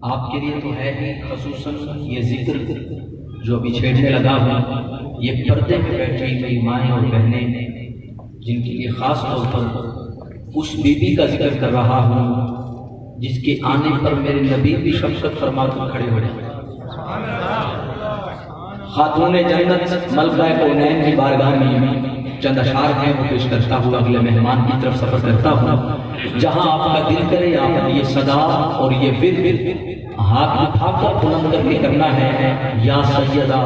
آپ کے لیے تو ہے ہی خصوصاً یہ ذکر جو ابھی چھیڑنے لگا ہوں، یہ پردے میں بیٹھی میری مائیں اور بہنیں جن کے لیے خاص طور پر اس بی بی کا ذکر کر رہا ہوں جس کے آنے پر میرے نبی بھی شفقت فرما کر کھڑے ہو جائیں۔ خاتون جنت ملکہ کونین کی بارگاہ میں چند اشعار ہیں وہ پیش کرتا ہوں، اگلے مہمان کی طرف سفر کرتا ہوں۔ جہاں آپ کا دل کرے آپ یہ صدا اور یہ ورد ہاتھ اٹھا کر بلند کر کے کرنا ہے، یا سیدہ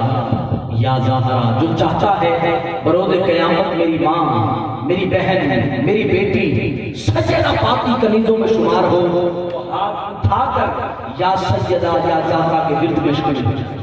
یا زہرا۔ جو چاہتا ہے برود قیامت میری ماں، میری بہن، میری بیٹی سیدہ پاکی کنیزوں میں شمار ہو، ہاتھ اٹھا کر یا سیدہ یا زہرا کے ورد میں شامل ہو جائے۔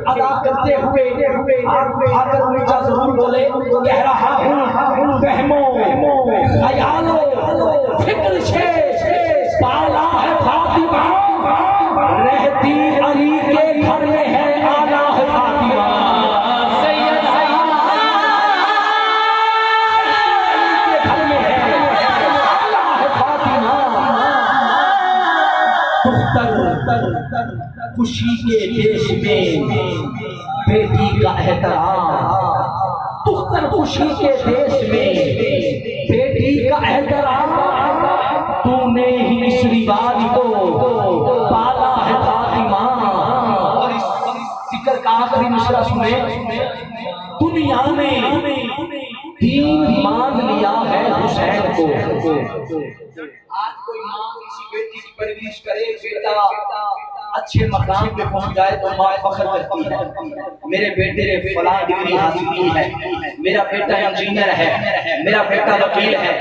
ادا کرتے ہوئے آگر مرچا ضرور بولے، کہہ رہا ہوں فہمو خیالو فکر سے پالا ہے فاطمہ خوشی کے دیش میں بیٹی کا احترام، دختر خوشی کے دیش میں بیٹی کا احترام، تو نے ہی اس رواج کو پالا ہے فاطمہ۔ اور اس ذکر کا آخری مصرع سنے، دنیا نے دین مان لیا ہے حسین کو۔ آج کوئی ماں کسی بیٹی کی پرورش کرے، بیٹا اچھے مقام پہ پہنچ جائے تو ماں فخر کرتی ہے، میرے بیٹے نے فلاں ڈگری حاصل کی ہے، میرا بیٹا انجینئر ہے، میرا بیٹا وکیل ہے،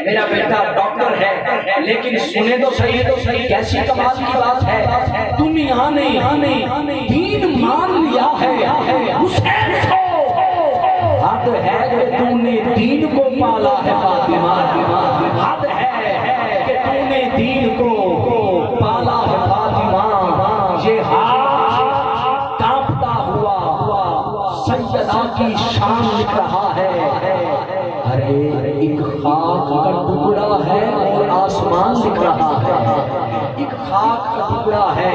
میرا بیٹا ڈاکٹر ہے۔ لیکن سنے تو صحیح کیسی کمال کی بات ہے، دنیا نے دین مان لیا ہے حسین کو۔ حد ہے کہ تو نے دین کو پالا ہے فاطمہ، حد ہے کہ تو نے دین کو پالا ہے فاطمہ۔ یہ ہاتھ کانپتا ہوا سیدہ کی شان لکھ رہا ہے، ارے ایک خاک کا ٹکڑا ہے اور آسمان دکھ رہا ہے، ایک خاک کا ٹکڑا ہے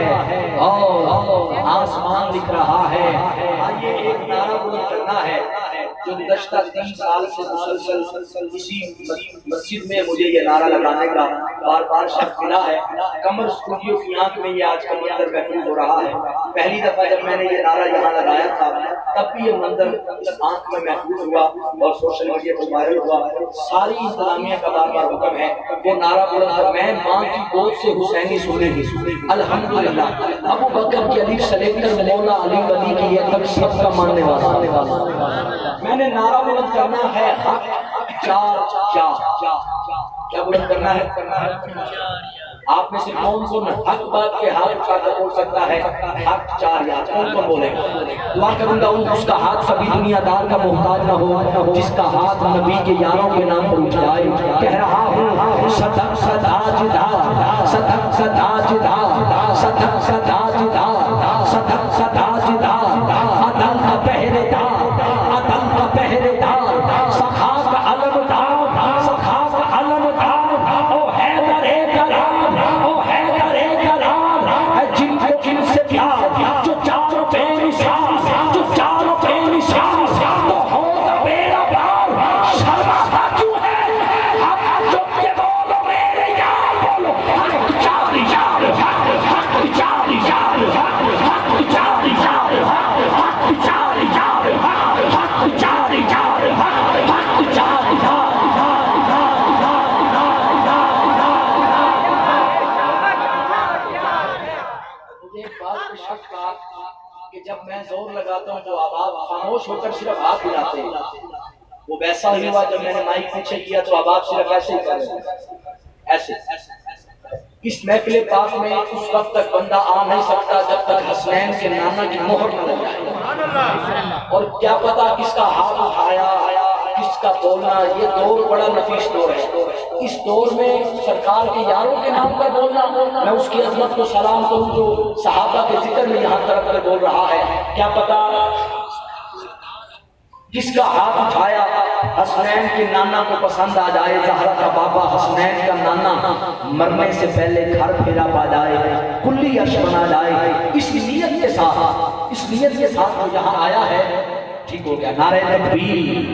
اور آسمان دکھ رہا ہے۔ آئیے ایک نعرہ بلند کرنا ہے جو گزشتہ 3 سال سے مسلسل اسی مسجد میں مجھے یہ نعرہ لگانے کا بار بار شرف ملا ہے۔ قمر اسٹوڈیو کی آنکھ میں یہ آج کا منظر محفوظ ہو رہا ہے۔ پہلی دفعہ جب میں نے یہ نعرہ یہاں لگایا تھا تب بھی یہ منظر اس آنکھ میں محفوظ ہوا اور سوشل میڈیا پر وائرل ہوا۔ ساری انتظامیہ کا بار بار حکم ہے وہ نعرہ بلند، میں ماں کی گود سے حسینی سنے گی الحمدللہ۔ ابو بکر کی الف سے لے کر مولا علی ولی کی یہ تک سب کا ماننے والا۔ میں نے نعرہ بلند کرنا ہے حق چار کیا بلند کرنا ہے؟ آپ میں سے کون حق بات کے ہاتھ کا بول سکتا ہے؟ حق 4 یاد کون بولے گا؟ دعا کروں گا اس کا ہاتھ سبھی دنیا دار کا محتاج نہ ہو، جس کا ہاتھ نبی کے یاروں کے نام پر اٹھائے۔ کہہ رہا ہوں صدق سداجدہ، صدق سداجدہ، صدق سداجدہ، صدق سداجدہ، عدل کا پہرے دار، عدل کا پہرے دار، سخا کا علم دار، سخا کا علم دار، او حیدر کرام، او حیدر کرام، ہے جن کو جن سے پیار، جو چاروں بے مثال، جو چاروں بے مثال، تو ہوگا میرا پیار، شرماتا کیوں ہے؟ حق چپ کے بولو میرے یار، بولو حق 4 یار، حق 4 یار، حق 4 یار، حق 4 یار، حق 4 یار، حق 4 یار۔ مجھے ایک بات پہ شک تھا کہ جب میں زور لگاتا ہوں تو احباب خاموش ہو کر صرف ہاتھ ہلاتے ہیں، وہ ویسا ہی ہوا جب میں نے مائک پیچھے کیا تو احباب صرف ایسے ہی کر رہے ہیں، ایسے۔ اس محفل پاک میں اس وقت تک بندہ آ نہیں سکتا جب تک حسنین کے نانا کی مہر نہ لگ جائے، اور کیا پتا کس کا ہاتھ اٹھایا، کس کا بولنا۔ یہ دور بڑا نفیس دور ہے، اس دور میں سرکار کے یاروں کے نام پر بولنا، میں اس کی عظمت کو سلام کروں جو صحابہ کے ذکر میں یہاں طرف کر بول رہا ہے۔ کیا پتا جس کا ہاتھ اٹھایا حسنین کے نانا کو پسند آ جائے، زہرا کا بابا حسنین کا نانا مرنے سے پہلے گھر پھیرا پا جائے، کلی عرش بنا جائے، اس نیت کے ساتھ جو یہاں آیا ہے ٹھیک ہو گیا۔ نعرہ تکبیر۔